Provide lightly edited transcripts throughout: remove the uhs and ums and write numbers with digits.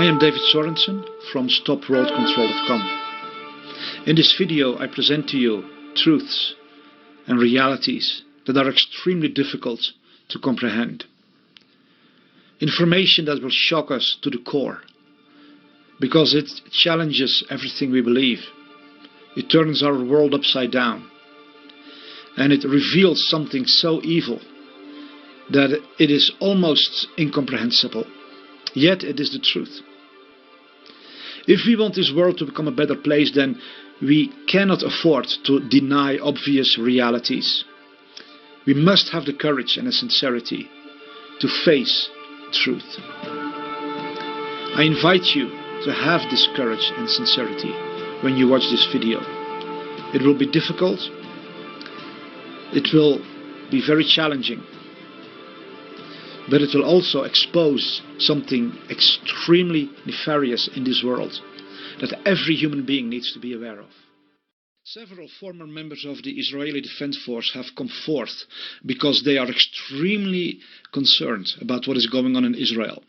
I am David Sorensen from StopRoadControl.com. In this video I present to you truths and realities that are extremely difficult to comprehend. Information that will shock us to the core, because it challenges everything we believe. It turns our world upside down, and it reveals something so evil that it is almost incomprehensible. Yet it is the truth. If we want this world to become a better place, then we cannot afford to deny obvious realities. We must have the courage and the sincerity to face truth. I invite you to have this courage and sincerity when you watch this video. It will be difficult. It will be very challenging. But it will also expose something extremely nefarious in this world that every human being needs to be aware of. Several former members of the Israeli Defense Force have come forth because they are extremely concerned about what is going on in Israel.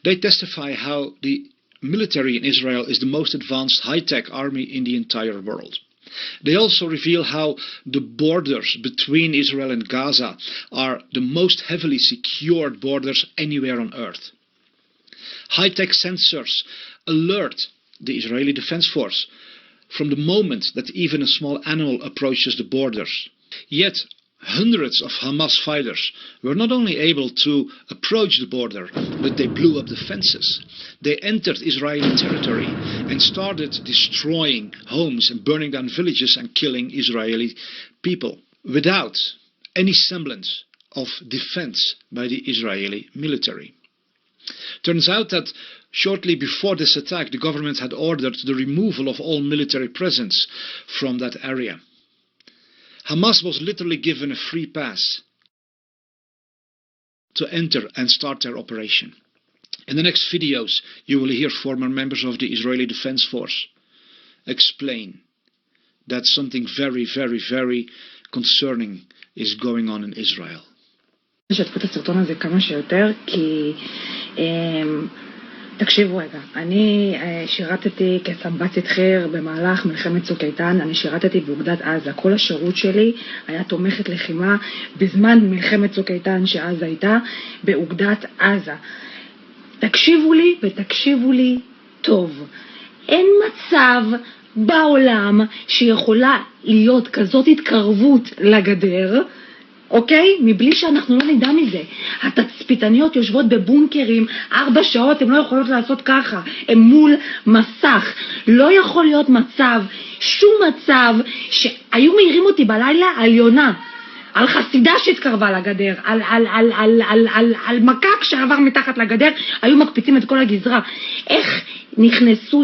They testify how the military in Israel is the most advanced high-tech army in the entire world. They also reveal how the borders between Israel and Gaza are the most heavily secured borders anywhere on earth. High-tech sensors alert the Israeli Defense Force from the moment that even a small animal approaches the borders. Yet hundreds of Hamas fighters were not only able to approach the border, but they blew up the fences. They entered Israeli territory and started destroying homes and burning down villages and killing Israeli people without any semblance of defense by the Israeli military. Turns out that shortly before this attack, the government had ordered the removal of all military presence from that area. Hamas was literally given a free pass to enter and start their operation. In the next videos, you will hear former members of the Israeli Defense Force explain that something very, very, very concerning is going on in Israel. שתפו את הסרטון הזה כמה שיותר, כי תקשיבו רגע, אני שירתתי כסמב"צית חי"ר במהלך מלחמת צוק איתן, אני שירתתי באוגדת עזה. כל השירות שלי היה תומכת לחימה בזמן מלחמת צוק איתן שעזה הייתה באוגדת עזה. תקשיבו לי ותקשיבו לי טוב. אין מצב בעולם שיכולה להיות כזאת התקרבות לגדר, אוקיי? מבלי שאנחנו לא נדע מזה. התצפיתניות יושבות בבונקרים 4 שעות, הן לא יכולות לעשות ככה, הן מול מסך. לא יכול להיות מצב, שום מצב, שהיו מעירים אותי בלילה על יונה, על חסידה שהתקרבה לגדר, על מקק שעבר מתחת לגדר, היו מקפיצים את כל הגזרה. איך נכנסו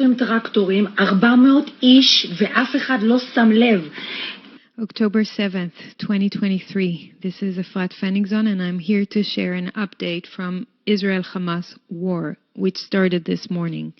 עם טרקטורים, 400 איש ואף אחד לא שם לב. October 7th, 2023. This is Efrat Fenigzon, and I'm here to share an update from Israel-Hamas war, which started this morning.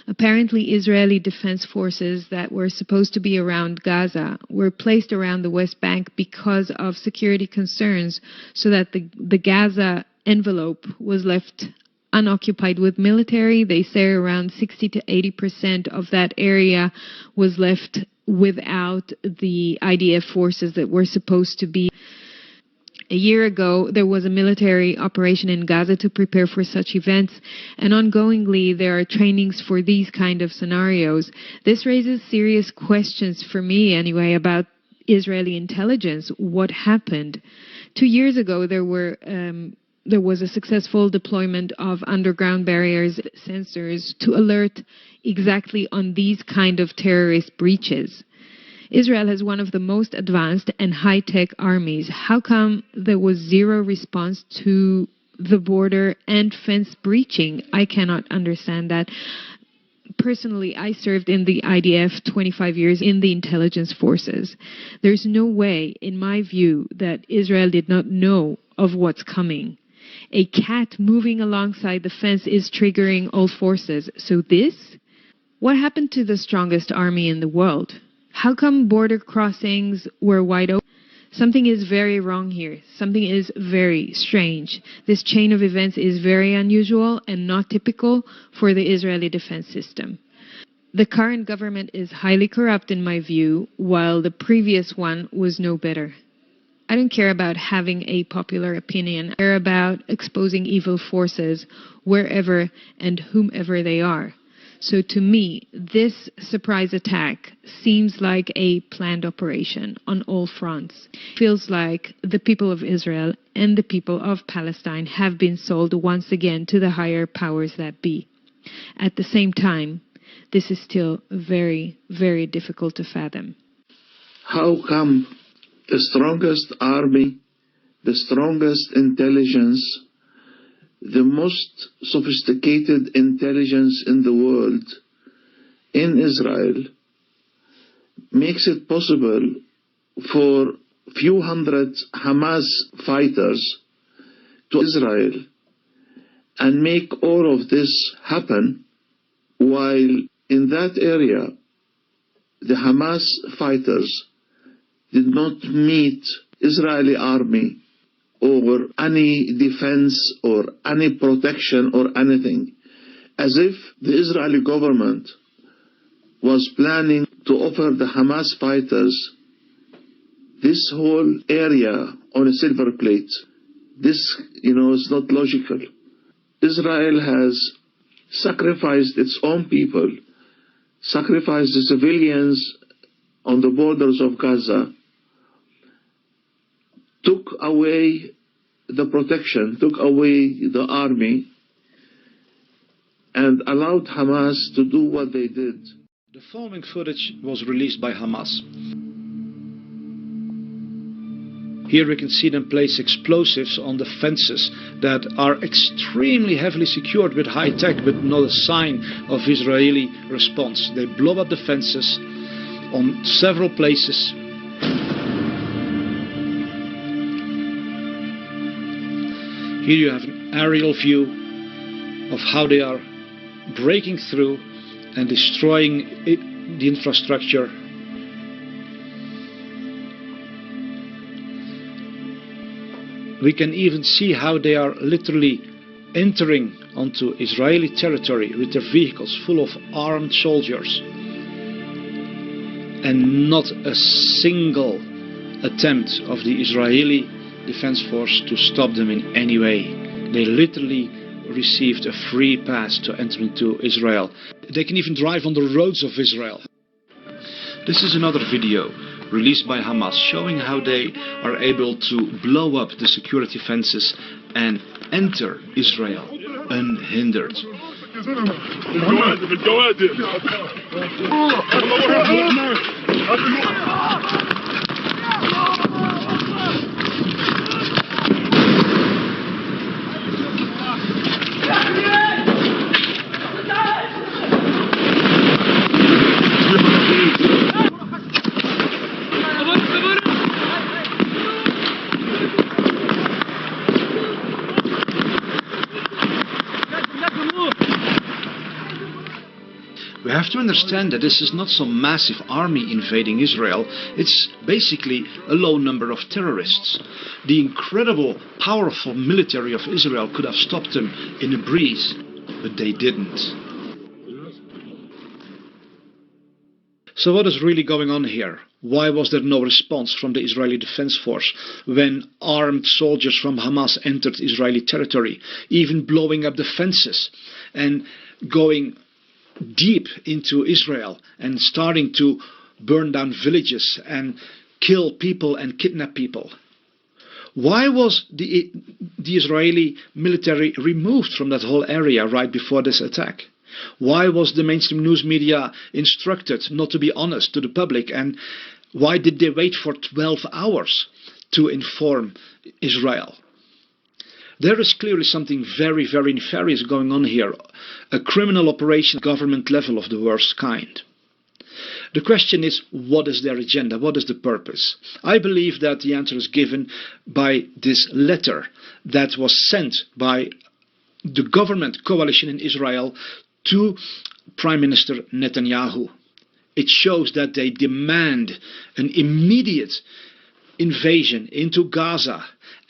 Apparently, Israeli defense forces that were supposed to be around Gaza were placed around the West Bank because of security concerns, so that the Gaza envelope was left unoccupied with military. They say around 60 to 80% of that area was left without the IDF forces that were supposed to be. A year ago, there was a military operation in Gaza to prepare for such events, and ongoingly there are trainings for these kind of scenarios. This raises serious questions for me anyway about Israeli intelligence. What happened? 2 years ago, there was a successful deployment of underground barriers, sensors, to alert exactly on these kind of terrorist breaches. Israel has one of the most advanced and high-tech armies. How come there was zero response to the border and fence breaching? I cannot understand that. Personally, I served in the IDF 25 years in the intelligence forces. There's no way, in my view, that Israel did not know of what's coming. A cat moving alongside the fence is triggering all forces. So this? What happened to the strongest army in the world? How come border crossings were wide open? Something is very wrong here. Something is very strange. This chain of events is very unusual and not typical for the Israeli defense system. The current government is highly corrupt in my view, while the previous one was no better. I don't care about having a popular opinion. I care about exposing evil forces wherever and whomever they are. So to me, this surprise attack seems like a planned operation on all fronts. It feels like the people of Israel and the people of Palestine have been sold once again to the higher powers that be. At the same time, this is still very, very difficult to fathom. How come the strongest army, the strongest intelligence, the most sophisticated intelligence in the world, in Israel, makes it possible for few hundred Hamas fighters to Israel and make all of this happen, while in that area the Hamas fighters did not meet Israeli army or any defense or any protection or anything, as if the Israeli government was planning to offer the Hamas fighters this whole area on a silver plate. This, is not logical. Israel has sacrificed its own people, sacrificed the civilians on the borders of Gaza, took away the protection, took away the army, and allowed Hamas to do what they did. The following footage was released by Hamas. Here we can see them place explosives on the fences that are extremely heavily secured with high tech, but not a sign of Israeli response. They blow up the fences on several places. Here you have an aerial view of how they are breaking through and destroying the infrastructure. We can even see how they are literally entering onto Israeli territory with their vehicles full of armed soldiers. And not a single attempt of the Israeli Defense Force to stop them in any way. They literally received a free pass to enter into Israel. They can even drive on the roads of Israel. This is another video released by Hamas showing how they are able to blow up the security fences and enter Israel unhindered. We have to understand that this is not some massive army invading Israel. It's basically a low number of terrorists. The incredible, powerful military of Israel could have stopped them in a breeze, but they didn't. So what is really going on here? Why was there no response from the Israeli Defense Force when armed soldiers from Hamas entered Israeli territory, even blowing up the fences and going deep into Israel and starting to burn down villages and kill people and kidnap people? Why was the Israeli military removed from that whole area right before this attack? Why was the mainstream news media instructed not to be honest to the public? And why did they wait for 12 hours to inform Israel? There is clearly something very, very nefarious going on here. A criminal operation at government level of the worst kind. The question is, what is their agenda? What is the purpose? I believe that the answer is given by this letter that was sent by the government coalition in Israel to Prime Minister Netanyahu. It shows that they demand an immediate invasion into Gaza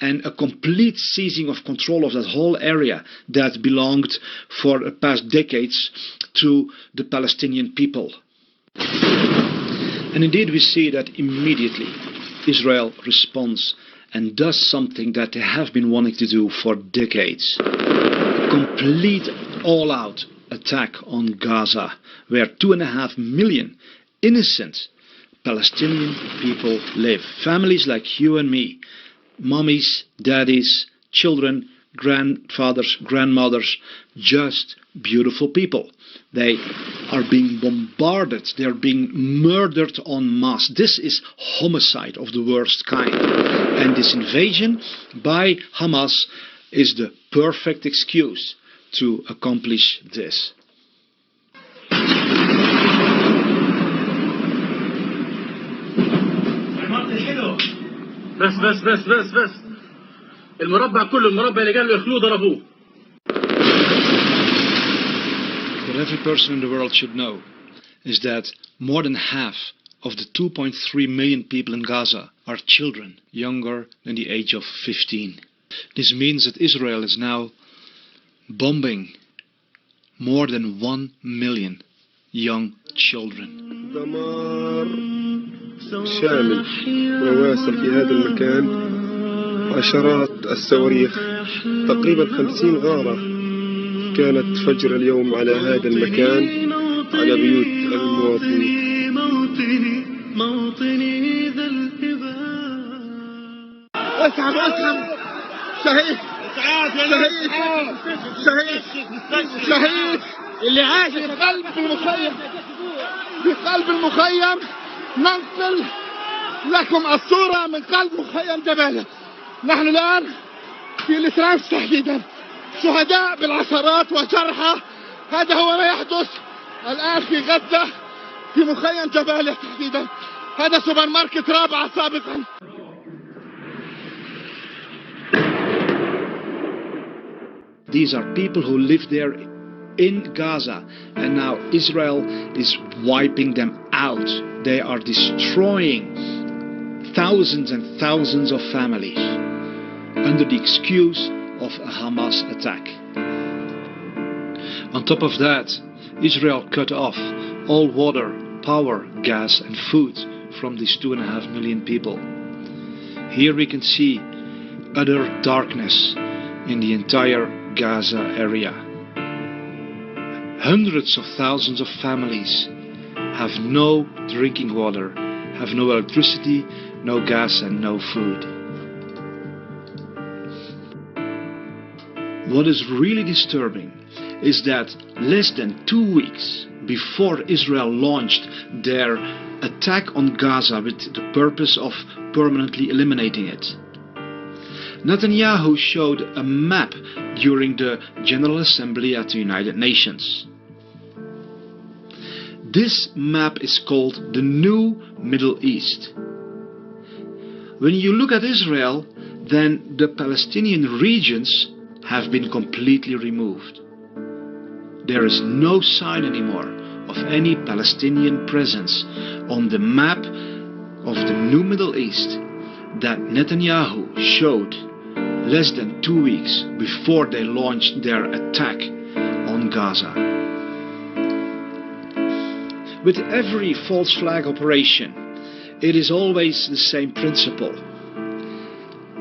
and a complete seizing of control of that whole area that belonged for the past decades to the Palestinian people. And indeed we see that immediately Israel responds and does something that they have been wanting to do for decades. A complete all-out attack on Gaza, where 2.5 million innocent Palestinian people live. Families like you and me, mommies, daddies, children, grandfathers, grandmothers, just beautiful people. They are being bombarded, they are being murdered en masse. This is homicide of the worst kind. And this invasion by Hamas is the perfect excuse to accomplish this. بس المربع كله المربع اللي قالوا يخلوه ضربوه. What every person in the world should know is that more than half of the 2.3 million people in Gaza are children younger than the age of 15. This means that Israel is now bombing more than 1 million young children. دمار شامل وواسع في هذا المكان. عشرات الصواريخ تقريبا 50 غارة كانت فجر اليوم على هذا المكان على بيوت المواطنين. موطني ذا الهباء. اسحب شهيد اللي عاش في قلب المخيم ننقل لكم الصورة من قلب مخيم جبالة. نحن الآن في الإسراف تحديدا شهداء بالعشرات وجرحى. هذا هو ما يحدث الآن في غزة في مخيم جبالة تحديدا. هذا سوبر ماركت رابعة سابقا. These are people who live there in Gaza, and now Israel is wiping them out. They are destroying thousands and thousands of families under the excuse of a Hamas attack. On top of that, Israel cut off all water, power, gas and food from these 2.5 million people. Here we can see utter darkness in the entire Gaza area. Hundreds of thousands of families have no drinking water, have no electricity, no gas and no food. What is really disturbing is that less than 2 weeks before Israel launched their attack on Gaza with the purpose of permanently eliminating it, Netanyahu showed a map during the General Assembly at the United Nations. This map is called the New Middle East. When you look at Israel, then the Palestinian regions have been completely removed. There is no sign anymore of any Palestinian presence on the map of the New Middle East that Netanyahu showed less than 2 weeks before they launched their attack on Gaza. With every false flag operation, it is always the same principle.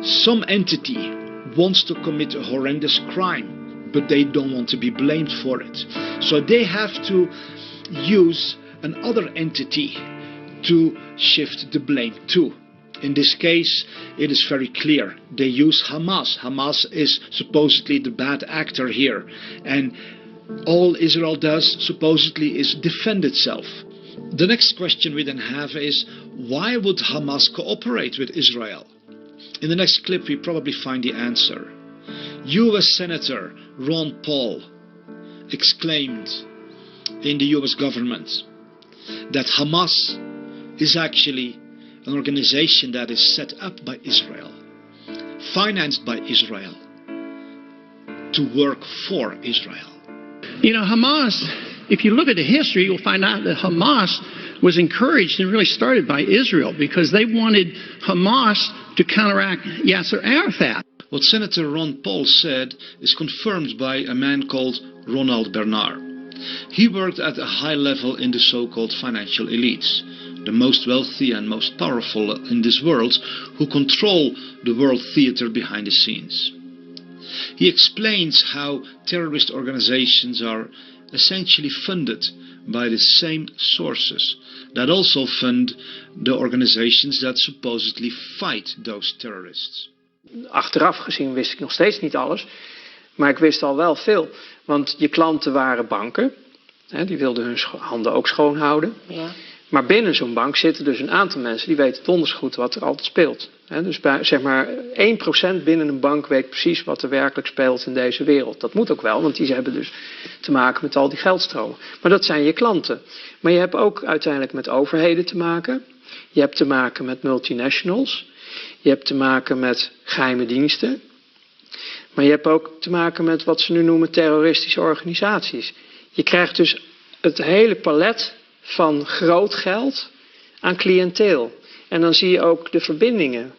Some entity wants to commit a horrendous crime, but they don't want to be blamed for it. So they have to use another entity to shift the blame to. In this case, it is very clear. They use Hamas. Hamas is supposedly the bad actor here. And all Israel does, supposedly, is defend itself. The next question we then have is, why would Hamas cooperate with Israel? In the next clip, we probably find the answer. U.S. Senator Ron Paul exclaimed in the U.S. government that Hamas is actually an organization that is set up by Israel, financed by Israel, to work for Israel. You know, Hamas if you look at the history, you'll find out that Hamas was encouraged and really started by Israel because they wanted Hamas to counteract Yasser Arafat. What Senator Ron Paul said is confirmed by a man called Ronald Bernard. He worked at a high level in the so-called financial elites, the most wealthy and most powerful in this world, who control the world theater behind the scenes. He explains how terrorist organizations are essentially funded by the same sources that also fund the organizations that supposedly fight those terrorists. Achteraf gezien wist ik nog steeds niet alles, maar ik wist al wel veel. Want je klanten waren banken, hè, die wilden hun handen ook schoon houden. Ja. Maar binnen zo'n bank zitten dus een aantal mensen die weten donders goed wat er altijd speelt. Hè, dus bij, zeg maar 1% binnen een bank weet precies wat er werkelijk speelt in deze wereld. Dat moet ook wel, want die hebben dus te maken met al die geldstromen. Maar dat zijn je klanten. Maar je hebt ook uiteindelijk met overheden te maken. Je hebt te maken met multinationals. Je hebt te maken met geheime diensten. Maar je hebt ook te maken met wat ze nu noemen terroristische organisaties. Je krijgt dus het hele palet van groot geld aan cliënteel. En dan zie je ook de verbindingen.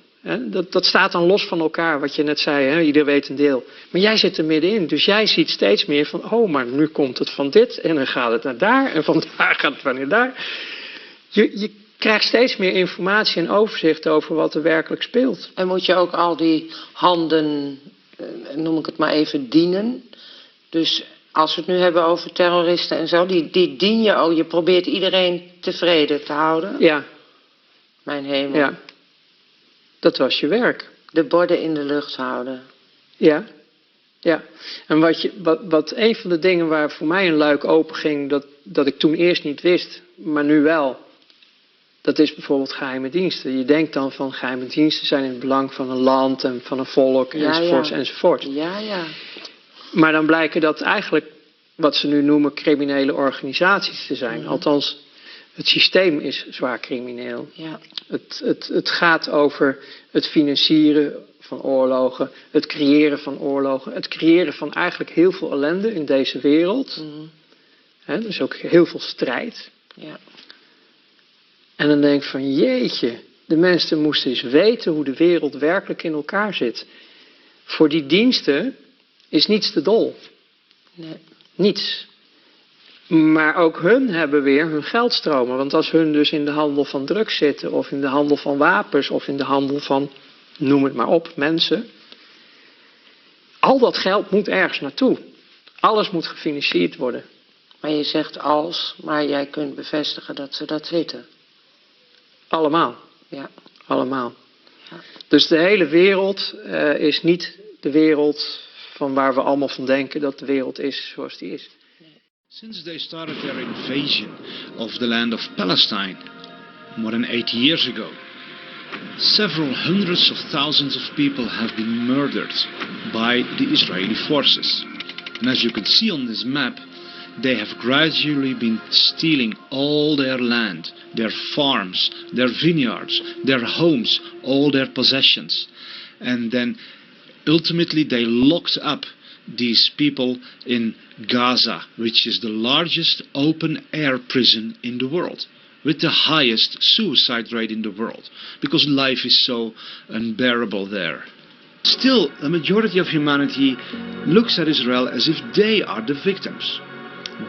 Dat staat dan los van elkaar, wat je net zei. Hè? Ieder weet een deel. Maar jij zit er middenin. Dus jij ziet steeds meer van, oh, maar nu komt het van dit. En dan gaat het naar daar. En van daar gaat het naar daar. Je krijgt steeds meer informatie en overzicht over wat er werkelijk speelt. En moet je ook al die handen, noem ik het maar even, dienen. Dus als we het nu hebben over terroristen en zo, die dien je ook. Je probeert iedereen tevreden te houden. Ja. Mijn hemel. Ja. Dat was je werk. De borden in de lucht houden. Ja. Ja. En wat een van de dingen waar voor mij een luik open ging, dat ik toen eerst niet wist, maar nu wel. Dat is bijvoorbeeld geheime diensten. Je denkt dan van geheime diensten zijn in het belang van een land en van een volk enzovoort enzovoort. Ja, ja. Maar dan blijken dat eigenlijk wat ze nu noemen criminele organisaties te zijn. Althans, het systeem is zwaar crimineel. Ja. Het gaat over het financieren van oorlogen, het creëren van oorlogen, het creëren van eigenlijk heel veel ellende in deze wereld. Er is ook heel veel strijd. Ja. En dan denk ik van jeetje, de mensen moesten eens weten hoe de wereld werkelijk in elkaar zit. Voor die diensten is niets te dol. Nee. Niets. Maar ook hun hebben weer hun geldstromen. Want als hun dus in de handel van drugs zitten, of in de handel van wapens, of in de handel van, noem het maar op, mensen. Al dat geld moet ergens naartoe. Alles moet gefinancierd worden. Maar je zegt als, maar jij kunt bevestigen dat ze dat weten. Allemaal. Ja. Allemaal. Ja. Dus de hele wereld is niet de wereld van waar we allemaal van denken dat de wereld is zoals die is. Since they started their invasion of the land of Palestine more than 80 years ago, several hundreds of thousands of people have been murdered by the Israeli forces. And as you can see on this map, they have gradually been stealing all their land, their farms, their vineyards, their homes, all their possessions. And then ultimately they locked up these people in Gaza, which is the largest open-air prison in the world, with the highest suicide rate in the world, because life is so unbearable there. Still, a majority of humanity looks at Israel as if they are the victims.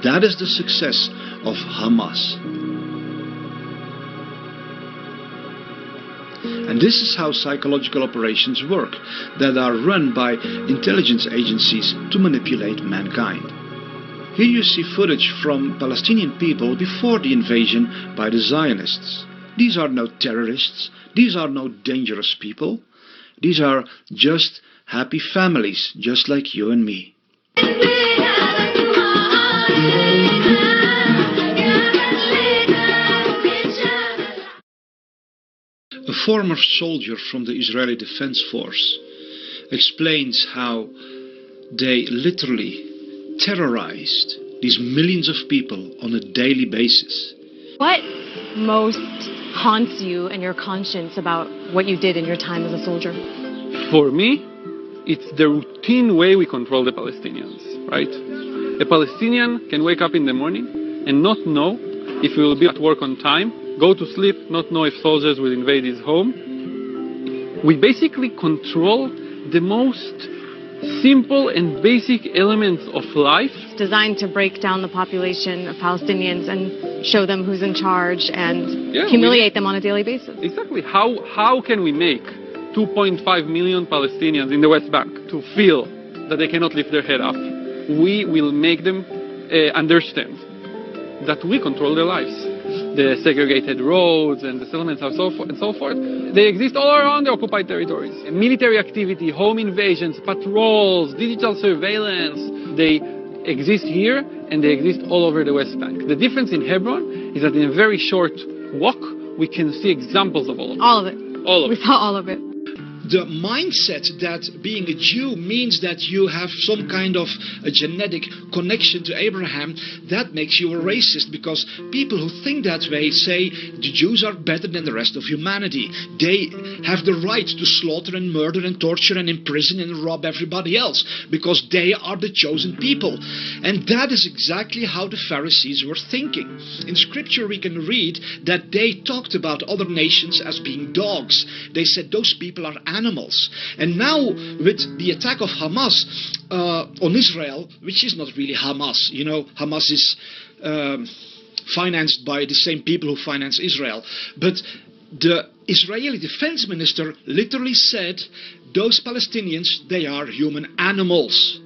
That is the success of Hamas. And this is how psychological operations work, that are run by intelligence agencies to manipulate mankind. Here you see footage from Palestinian people before the invasion by the Zionists. These are no terrorists, these are no dangerous people. These are just happy families, just like you and me. A former soldier from the Israeli Defense Force explains how they literally terrorized these millions of people on a daily basis. What most haunts you and your conscience about what you did in your time as a soldier? For me, it's the routine way we control the Palestinians, right? A Palestinian can wake up in the morning and not know if he will be at work on time, go to sleep, not know if soldiers will invade his home. We basically control the most simple and basic elements of life. It's designed to break down the population of Palestinians and show them who's in charge and humiliate them on a daily basis. Exactly. How can we make 2.5 million Palestinians in the West Bank to feel that they cannot lift their head up? We will make them understand that we control their lives. The segregated roads and the settlements and so forth, they exist all around the occupied territories. Military activity, home invasions, patrols, digital surveillance, they exist here and they exist all over the West Bank. The difference in Hebron is that in a very short walk, we can see examples of all of it. All of it. All of we it. saw all of it. The mindset that being a Jew means that you have some kind of a genetic connection to Abraham, that makes you a racist, because people who think that way say the Jews are better than the rest of humanity. They have the right to slaughter and murder and torture and imprison and rob everybody else because they are the chosen people. And that is exactly how the Pharisees were thinking. In Scripture we can read that they talked about other nations as being dogs. They said those people are animals. And now with the attack of Hamas on Israel, which is not really Hamas, you know, Hamas is financed by the same people who finance Israel, but the Israeli defense minister literally said those Palestinians, they are human animals.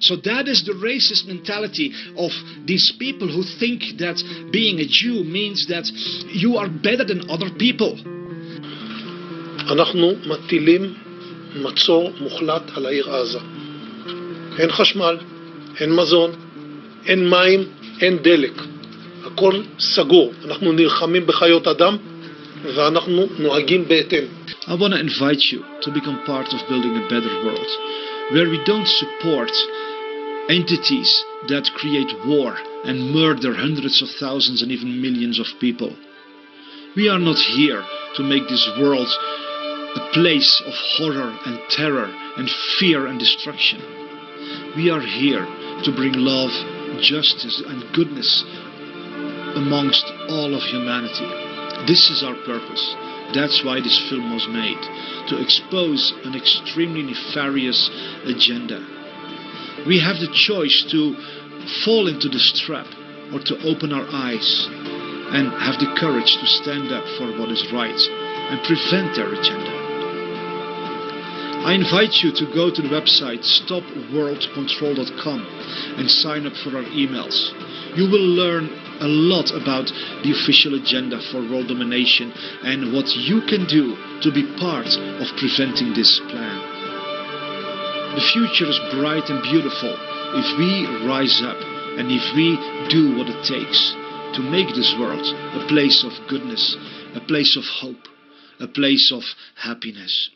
So that is the racist mentality of these people who think that being a Jew means that you are better than other people. אנחנו מטילים מצור מוחלט על העיר עזה. אין חשמל, אין מזון, אין מים, אין דלק. הכל סגור. אנחנו נלחמים בחיות אדם ואנחנו נוהגים בהתאם. I want to invite you to become part of building a better world, where we don't support entities that create war and murder hundreds of thousands and even millions of people. We are not here to make this world a place of horror and terror and fear and destruction. We are here to bring love, justice and goodness amongst all of humanity. This is our purpose. That's why this film was made, to expose an extremely nefarious agenda. We have the choice to fall into this trap or to open our eyes and have the courage to stand up for what is right and prevent their agenda. I invite you to go to the website stopworldcontrol.com and sign up for our emails. You will learn a lot about the official agenda for world domination and what you can do to be part of preventing this plan. The future is bright and beautiful if we rise up and if we do what it takes to make this world a place of goodness, a place of hope, a place of happiness.